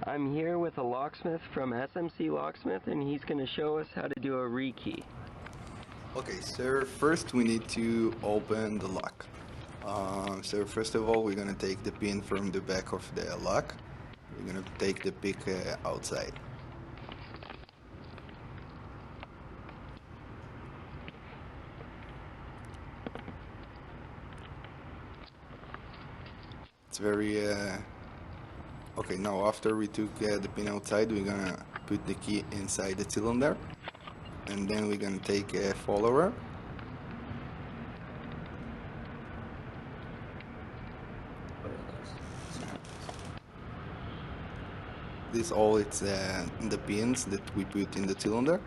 I'm here with a locksmith from SMC Locksmith, and he's going to show us how to do a rekey. Okay, so first we need to open the lock. So first of all, we're gonna take the pin from the back of the lock. We're gonna take the pick outside. It's very okay. Now after we took the pin outside, we're gonna put the key inside the cylinder, and then we're gonna take a follower. This all it's the pins that we put in the cylinder.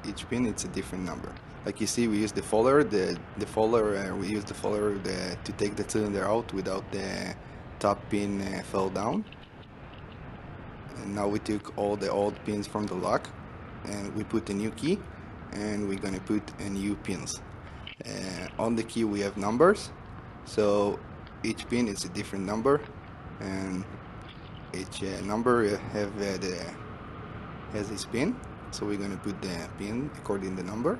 Each pin it's a different number. Like you see, we use the follower. We use the follower to take the cylinder out without the top pin fell down. And now we took all the old pins from the lock, and we put a new key, and we're gonna put a new pins. On the key we have numbers, so each pin is a different number, and each number has its pin. So we're gonna put the pin according to the number.